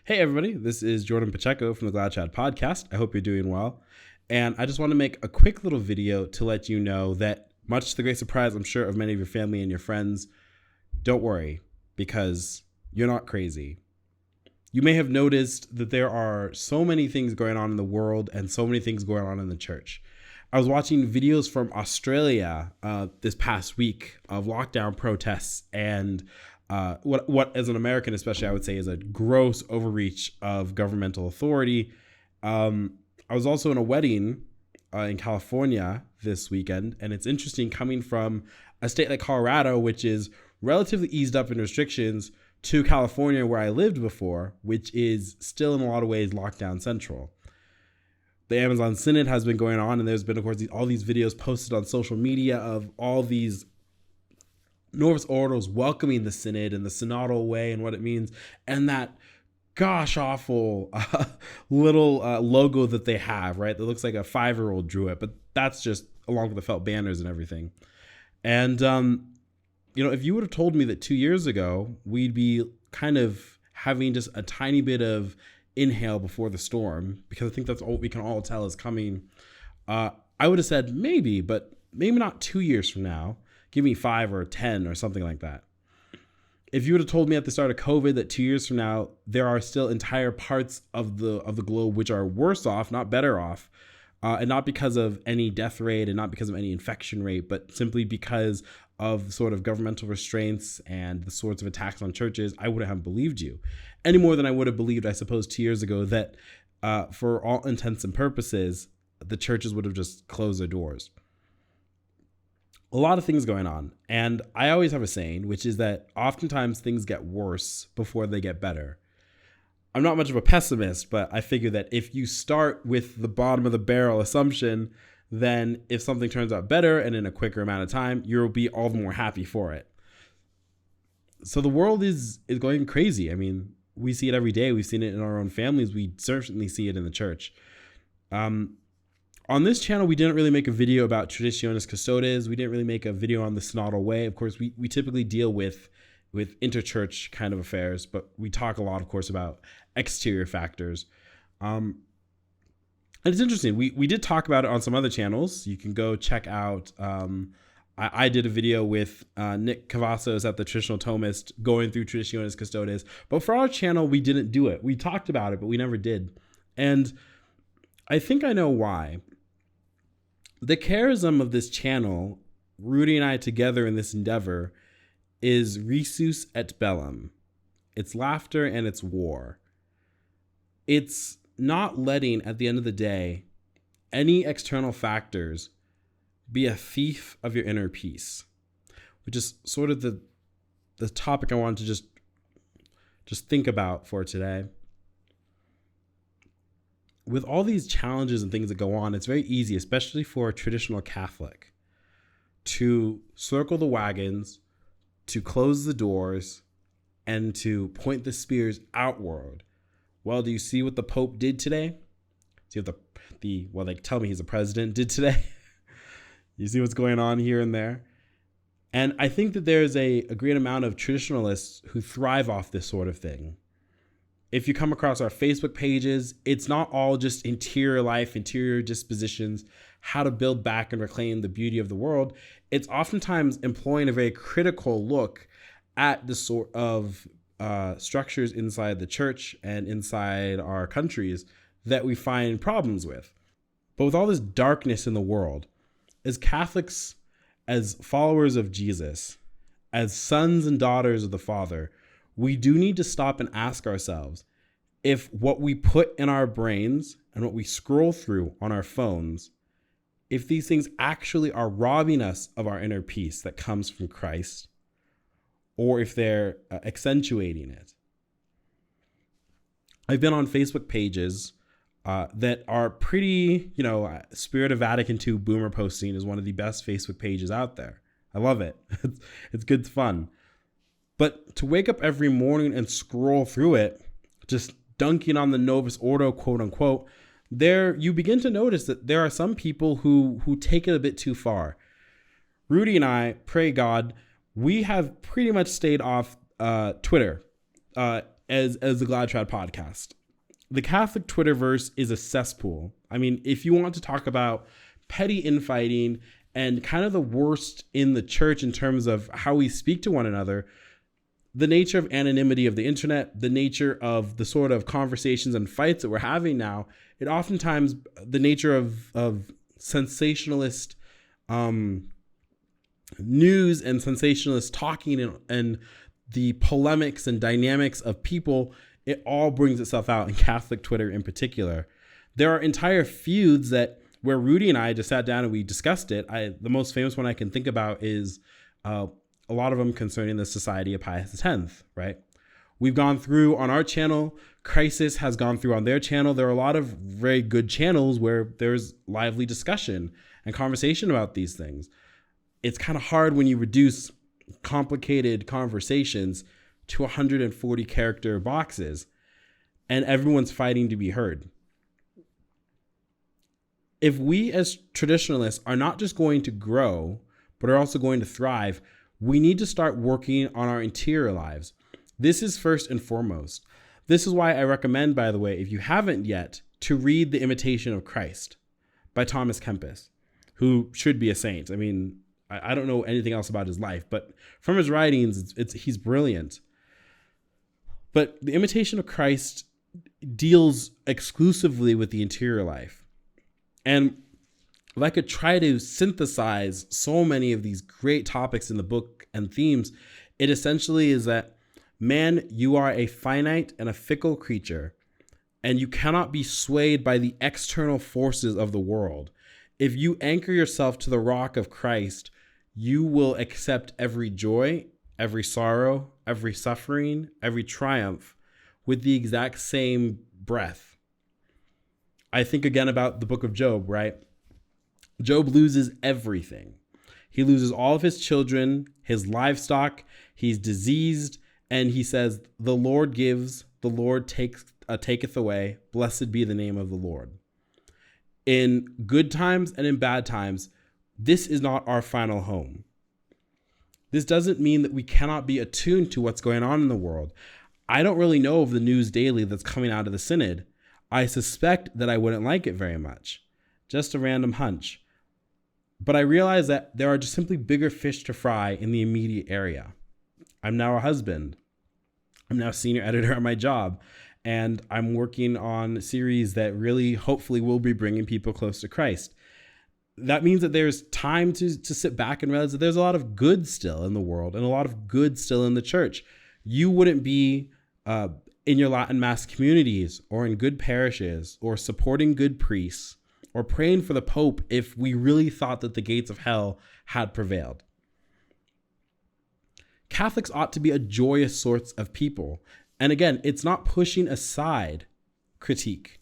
Hey everybody, this is Jordan Pacheco from the Glad Chat podcast. I hope you're doing well. And I just want to make a quick little video to let you know that, much to the great surprise, I'm sure, of many of your family and your friends, don't worry, because you're not crazy. You may have noticed that there are so many things going on in the world and so many things going on in the church. I was watching videos from Australia this past week of lockdown protests and what as an American especially I would say is a gross overreach of governmental authority. I was also in a wedding in California this weekend, and it's interesting coming from a state like Colorado, which is relatively eased up in restrictions, to California where I lived before, which is still in a lot of ways lockdown central. The Amazon Synod has been going on, and there's been, of course, all these videos posted on social media of all these Novus Ordos welcoming the Synod and the synodal way and what it means, and that gosh awful little logo that they have, right? That looks like a 5-year-old drew it, but that's just along with the felt banners and everything. And, if you would have told me that 2 years ago, we'd be kind of having just a tiny bit of inhale before the storm, because I think that's all we can all tell is coming, I would have said maybe, but maybe not 2 years from now. Give me 5 or 10 or something like that. If you would have told me at the start of COVID that 2 years from now, there are still entire parts of the globe which are worse off, not better off, and not because of any death rate and not because of any infection rate, but simply because of sort of governmental restraints and the sorts of attacks on churches, I wouldn't have believed you any more than I would have believed, I suppose, 2 years ago that for all intents and purposes, the churches would have just closed their doors. A lot of things going on. And I always have a saying, which is that oftentimes things get worse before they get better. I'm not much of a pessimist, but I figure that if you start with the bottom of the barrel assumption, then if something turns out better and in a quicker amount of time, you'll be all the more happy for it. So the world is going crazy. I mean, we see it every day. We've seen it in our own families. We certainly see it in the church. On this channel, we didn't really make a video about Traditionis Custodes. We didn't really make a video on the synodal way. Of course, we typically deal with interchurch kind of affairs, but we talk a lot, of course, about exterior factors. And it's interesting. We did talk about it on some other channels. You can go check out. I did a video with Nick Cavazos at the Traditional Thomist going through Traditionis Custodes. But for our channel, we didn't do it. We talked about it, but we never did. And I think I know why. The charism of this channel, Rudy and I together in this endeavor, is risus et bellum. It's laughter and it's war. It's not letting, at the end of the day, any external factors be a thief of your inner peace, which is sort of the topic I wanted to just think about for today. With all these challenges and things that go on, it's very easy, especially for a traditional Catholic, to circle the wagons, to close the doors, and to point the spears outward. Well, do you see what the Pope did today? See what they tell me he's a president, did today? You see what's going on here and there? And I think that there's a great amount of traditionalists who thrive off this sort of thing. If you come across our Facebook pages, it's not all just interior life, interior dispositions, how to build back and reclaim the beauty of the world. It's oftentimes employing a very critical look at the sort of structures inside the church and inside our countries that we find problems with. But with all this darkness in the world, as Catholics, as followers of Jesus, as sons and daughters of the Father, we do need to stop and ask ourselves if what we put in our brains and what we scroll through on our phones, if these things actually are robbing us of our inner peace that comes from Christ, or if they're accentuating it. I've been on Facebook pages that are pretty, Spirit of Vatican II boomer posting is one of the best Facebook pages out there. I love it. It's good fun. But to wake up every morning and scroll through it, just dunking on the Novus Ordo, quote unquote, there you begin to notice that there are some people who take it a bit too far. Rudy and I, pray God, we have pretty much stayed off Twitter as the Glad Trad podcast. The Catholic Twitterverse is a cesspool. I mean, if you want to talk about petty infighting and kind of the worst in the church in terms of how we speak to one another, the nature of anonymity of the internet, the nature of the sort of conversations and fights that we're having now, it oftentimes, the nature of sensationalist news and sensationalist talking and the polemics and dynamics of people, it all brings itself out in Catholic Twitter in particular. There are entire feuds where Rudy and I just sat down and we discussed it. The most famous one I can think about is a lot of them concerning the Society of Pius X, right? We've gone through on our channel. Crisis has gone through on their channel. There are a lot of very good channels where there's lively discussion and conversation about these things. It's kind of hard when you reduce complicated conversations to 140 character boxes and everyone's fighting to be heard. If we as traditionalists are not just going to grow, but are also going to thrive, we need to start working on our interior lives. This is first and foremost. This is why I recommend, by the way, if you haven't yet, to read The Imitation of Christ by Thomas Kempis, who should be a saint. I mean, I don't know anything else about his life, but from his writings, he's brilliant. But The Imitation of Christ deals exclusively with the interior life. And if I could try to synthesize so many of these great topics in the book and themes, it essentially is that, man, you are a finite and a fickle creature, and you cannot be swayed by the external forces of the world. If you anchor yourself to the rock of Christ, you will accept every joy, every sorrow, every suffering, every triumph with the exact same breath. I think again about the book of Job, right? Job loses everything. He loses all of his children, his livestock, he's diseased, and he says, the Lord gives, the Lord taketh away, blessed be the name of the Lord. In good times and in bad times, this is not our final home. This doesn't mean that we cannot be attuned to what's going on in the world. I don't really know of the news daily that's coming out of the synod. I suspect that I wouldn't like it very much. Just a random hunch. But I realize that there are just simply bigger fish to fry in the immediate area. I'm now a husband. I'm now senior editor at my job. And I'm working on a series that really hopefully will be bringing people close to Christ. That means that there's time to sit back and realize that there's a lot of good still in the world and a lot of good still in the church. You wouldn't be in your Latin Mass communities or in good parishes or supporting good priests or praying for the Pope if we really thought that the gates of hell had prevailed. Catholics ought to be a joyous sort of people. And again, it's not pushing aside critique.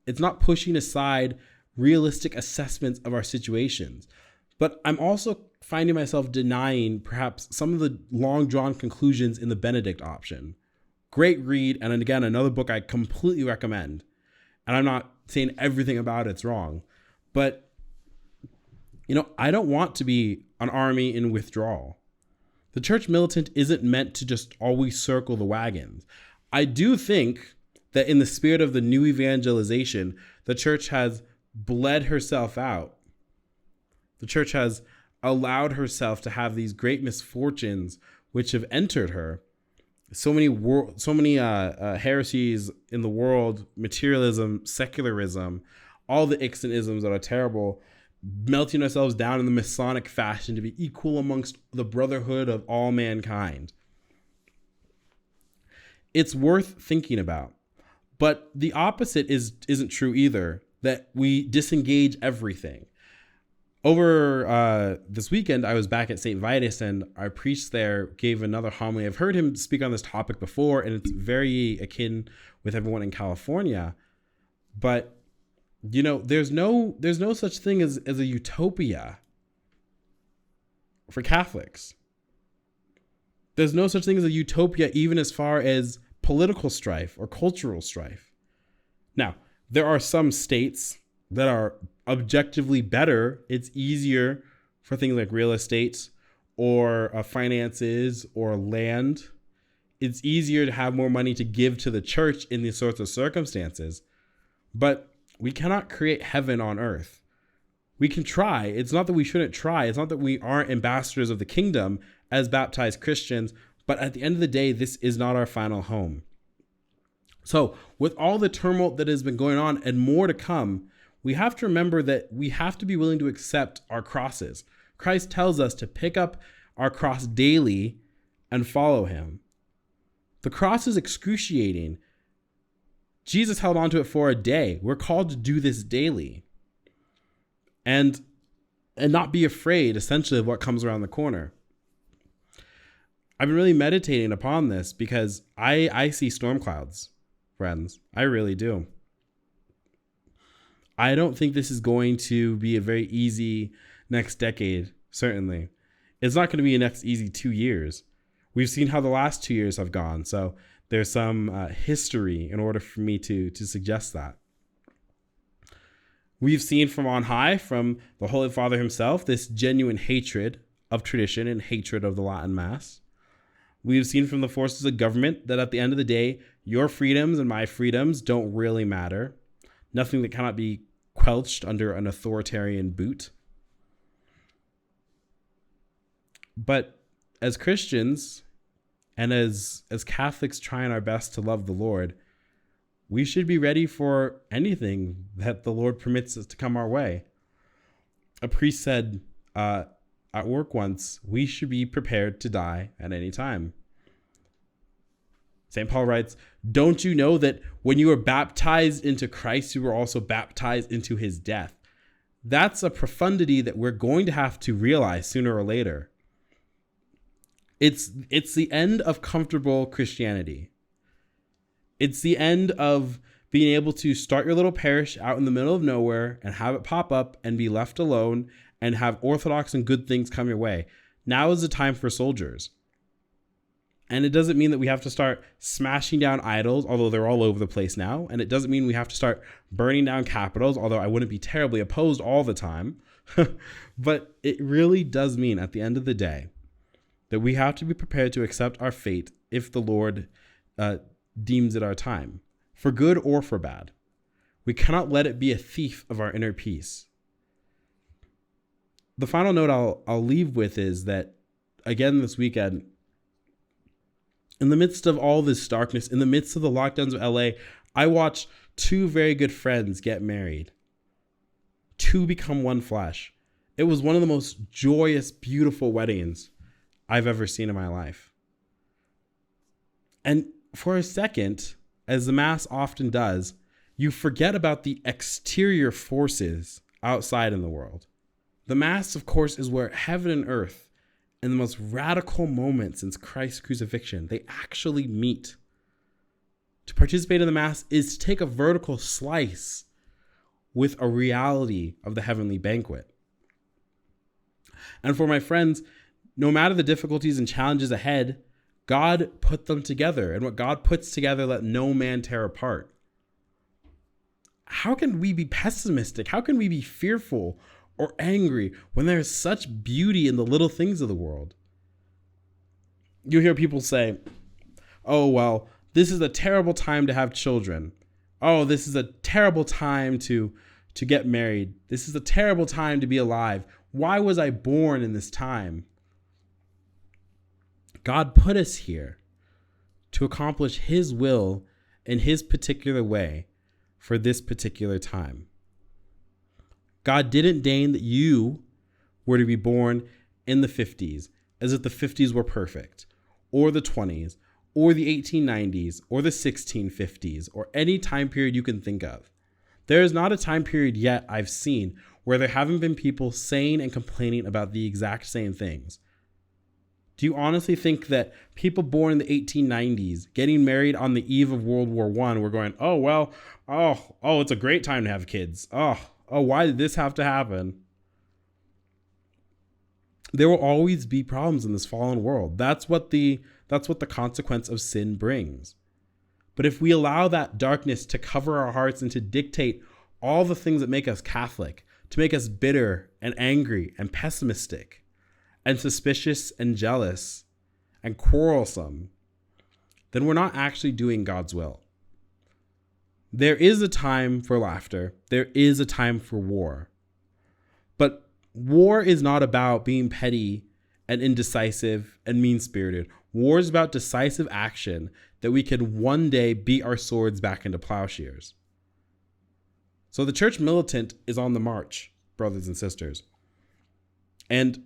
It's not pushing aside realistic assessments of our situations. But I'm also finding myself denying perhaps some of the long drawn conclusions in the Benedict option. Great read. And again, another book I completely recommend. And I'm not saying everything about it's wrong, but I don't want to be an army in withdrawal. The Church Militant isn't meant to just always circle the wagons. I do think that in the spirit of the new evangelization, the church has bled herself out. The church has allowed herself to have these great misfortunes which have entered her. So many heresies in the world, materialism, secularism, all the icks and isms that are terrible, melting ourselves down in the Masonic fashion to be equal amongst the brotherhood of all mankind. It's worth thinking about. But the opposite isn't true either, that we disengage everything. Over this weekend, I was back at St. Vitus, and our priest there gave another homily. I've heard him speak on this topic before, and it's very akin with everyone in California. But there's no such thing as a utopia for Catholics. There's no such thing as a utopia, even as far as political strife or cultural strife. Now, there are some states that are objectively better. It's easier for things like real estate or finances or land. it's easier to have more money to give to the church in these sorts of circumstances. But we cannot create heaven on earth. We can try. It's not that we shouldn't try. It's not that we aren't ambassadors of the kingdom as baptized Christians. But at the end of the day, this is not our final home. So with all the tumult that has been going on and more to come, we have to remember that we have to be willing to accept our crosses. Christ tells us to pick up our cross daily and follow him. The cross is excruciating. Jesus held onto it for a day. We're called to do this daily. And not be afraid, essentially, of what comes around the corner. I've been really meditating upon this because I see storm clouds, friends. I really do. I don't think this is going to be a very easy next decade, certainly. It's not going to be a next easy 2 years. We've seen how the last 2 years have gone, so there's some history in order for me to suggest that. We've seen from on high, from the Holy Father himself, this genuine hatred of tradition and hatred of the Latin Mass. We've seen from the forces of government that at the end of the day, your freedoms and my freedoms don't really matter. Nothing that cannot be quelched under an authoritarian boot. But as Christians and as Catholics trying our best to love the Lord, we should be ready for anything that the Lord permits us to come our way. A priest said at work once, we should be prepared to die at any time. St. Paul writes, don't you know that when you were baptized into Christ, you were also baptized into his death? That's a profundity that we're going to have to realize sooner or later. It's the end of comfortable Christianity. It's the end of being able to start your little parish out in the middle of nowhere and have it pop up and be left alone and have orthodox and good things come your way. Now is the time for soldiers. And it doesn't mean that we have to start smashing down idols, although they're all over the place now. And it doesn't mean we have to start burning down capitals, although I wouldn't be terribly opposed all the time. But it really does mean at the end of the day that we have to be prepared to accept our fate if the Lord deems it our time, for good or for bad. We cannot let it be a thief of our inner peace. The final note I'll leave with is that, again, this weekend, in the midst of all this darkness, in the midst of the lockdowns of LA, I watched two very good friends get married. Two become one flesh. It was one of the most joyous, beautiful weddings I've ever seen in my life. And for a second, as the Mass often does, you forget about the exterior forces outside in the world. The Mass, of course, is where heaven and earth, in the most radical moment since Christ's crucifixion, they actually meet. To participate in the Mass is to take a vertical slice with a reality of the heavenly banquet. And for my friends, no matter the difficulties and challenges ahead, God put them together, and what God puts together, let no man tear apart. How can we be pessimistic? How can we be fearful or angry when there is such beauty in the little things of the world? You hear people say, oh, well, this is a terrible time to have children. Oh, this is a terrible time to get married. This is a terrible time to be alive. Why was I born in this time? God put us here to accomplish his will in his particular way for this particular time. God didn't deign that you were to be born in the 50s, as if the 50s were perfect, or the 20s, or the 1890s, or the 1650s, or any time period you can think of. There is not a time period yet I've seen where there haven't been people saying and complaining about the exact same things. Do you honestly think that people born in the 1890s, getting married on the eve of World War I, were going, it's a great time to have kids. Why did this have to happen? There will always be problems in this fallen world. That's what the consequence of sin brings. But if we allow that darkness to cover our hearts and to dictate all the things that make us Catholic, to make us bitter and angry and pessimistic and suspicious and jealous and quarrelsome, then we're not actually doing God's will. There is a time for laughter. There is a time for war. But war is not about being petty and indecisive and mean-spirited. War is about decisive action that we can one day beat our swords back into plowshares. So the Church Militant is on the march, brothers and sisters. And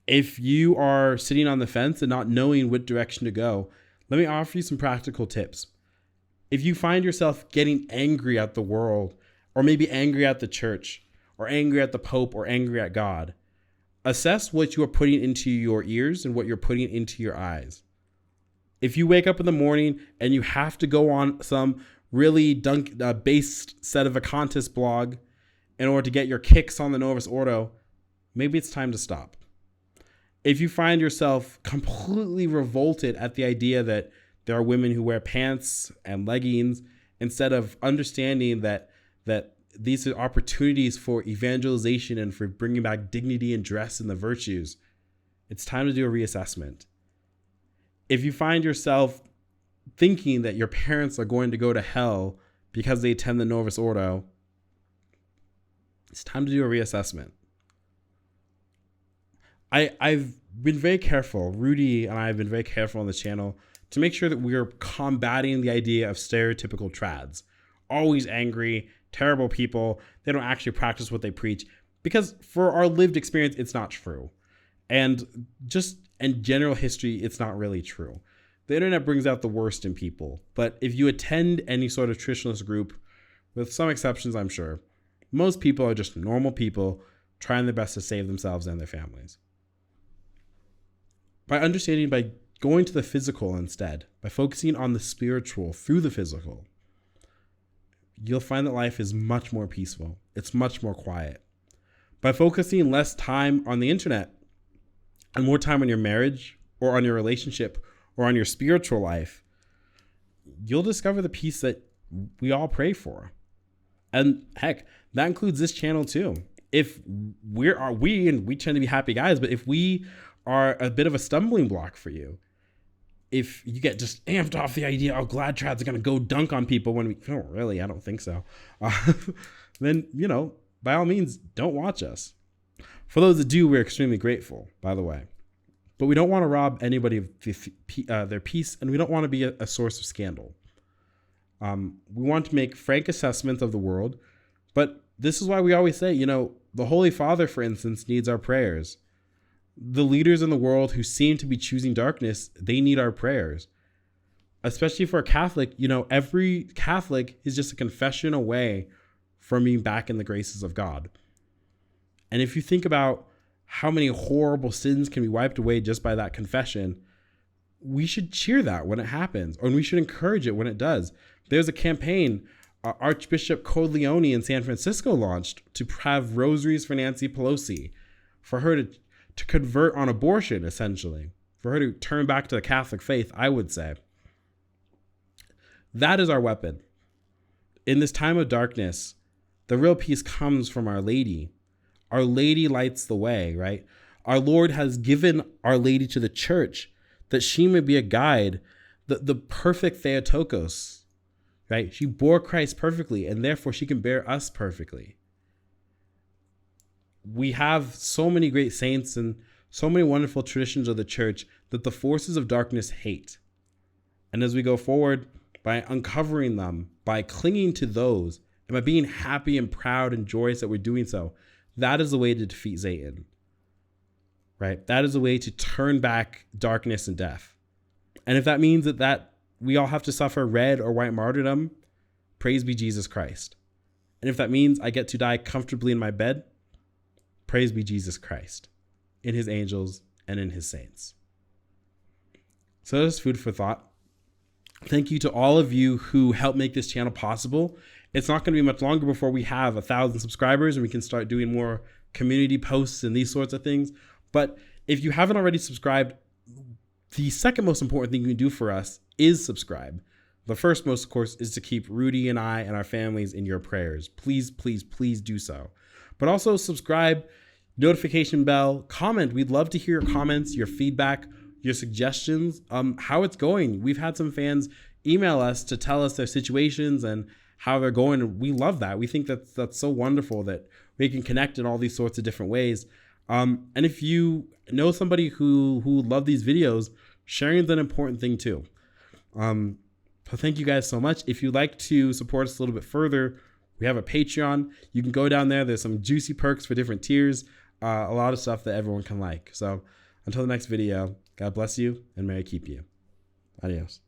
if you are sitting on the fence and not knowing what direction to go, let me offer you some practical tips. If you find yourself getting angry at the world, or maybe angry at the church, or angry at the Pope, or angry at God, assess what you are putting into your ears and what you're putting into your eyes. If you wake up in the morning and you have to go on some really based set of a contest blog in order to get your kicks on the Novus Ordo, maybe it's time to stop. If you find yourself completely revolted at the idea that there are women who wear pants and leggings, instead of understanding that these are opportunities for evangelization and for bringing back dignity and dress and the virtues, it's time to do a reassessment. If you find yourself thinking that your parents are going to go to hell because they attend the Novus Ordo, it's time to do a reassessment. I've been very careful, Rudy and I have been very careful on this channel to make sure that we're combating the idea of stereotypical trads. Always angry, terrible people, they don't actually practice what they preach, because for our lived experience, it's not true. And just in general history, it's not really true. The internet brings out the worst in people, but if you attend any sort of traditionalist group, with some exceptions, I'm sure, most people are just normal people trying their best to save themselves and their families. By going to the physical instead, by focusing on the spiritual through the physical, you'll find that life is much more peaceful. It's much more quiet. By focusing less time on the internet and more time on your marriage or on your relationship or on your spiritual life, you'll discover the peace that we all pray for. And heck, that includes this channel too. If we tend to be happy guys, but if we are a bit of a stumbling block for you, if you get just amped off the idea, oh, glad trads are going to go dunk on people when I don't think so. Then, by all means, don't watch us. For those that do, we're extremely grateful, by the way. But we don't want to rob anybody of their peace, and we don't want to be a source of scandal. We want to make frank assessments of the world, but this is why we always say, the Holy Father, for instance, needs our prayers. The leaders in the world who seem to be choosing darkness, they need our prayers. Especially for a Catholic, every Catholic is just a confession away from being back in the graces of God. And if you think about how many horrible sins can be wiped away just by that confession, we should cheer that when it happens, and we should encourage it when it does. There's a campaign Archbishop Corleone in San Francisco launched to have rosaries for Nancy Pelosi, for her to convert on abortion, essentially, for her to turn back to the Catholic faith, I would say. That is our weapon. In this time of darkness, the real peace comes from Our Lady. Our Lady lights the way, right? Our Lord has given Our Lady to the church that she may be a guide, the perfect Theotokos, right? She bore Christ perfectly, and therefore she can bear us perfectly. We have so many great saints and so many wonderful traditions of the church that the forces of darkness hate. And as we go forward, by uncovering them, by clinging to those, and by being happy and proud and joyous that we're doing so, that is the way to defeat Satan, right? That is the way to turn back darkness and death. And if that means that we all have to suffer red or white martyrdom, praise be Jesus Christ. And if that means I get to die comfortably in my bed, praise be Jesus Christ, in his angels and in his saints. So that's food for thought. Thank you to all of you who helped make this channel possible. It's not going to be much longer before we have 1,000 subscribers and we can start doing more community posts and these sorts of things. But if you haven't already subscribed, the second most important thing you can do for us is subscribe. The first most, of course, is to keep Rudy and I and our families in your prayers. Please, please, please do so. But also subscribe, notification bell, comment. We'd love to hear your comments, your feedback, your suggestions, how it's going. We've had some fans email us to tell us their situations and how they're going. We love that. We think that's so wonderful that we can connect in all these sorts of different ways. And if you know somebody who love these videos, sharing is an important thing too. So thank you guys so much. If you'd like to support us a little bit further, we have a Patreon. You can go down there. There's some juicy perks for different tiers. A lot of stuff that everyone can like. So until the next video, God bless you and may He keep you. Adios.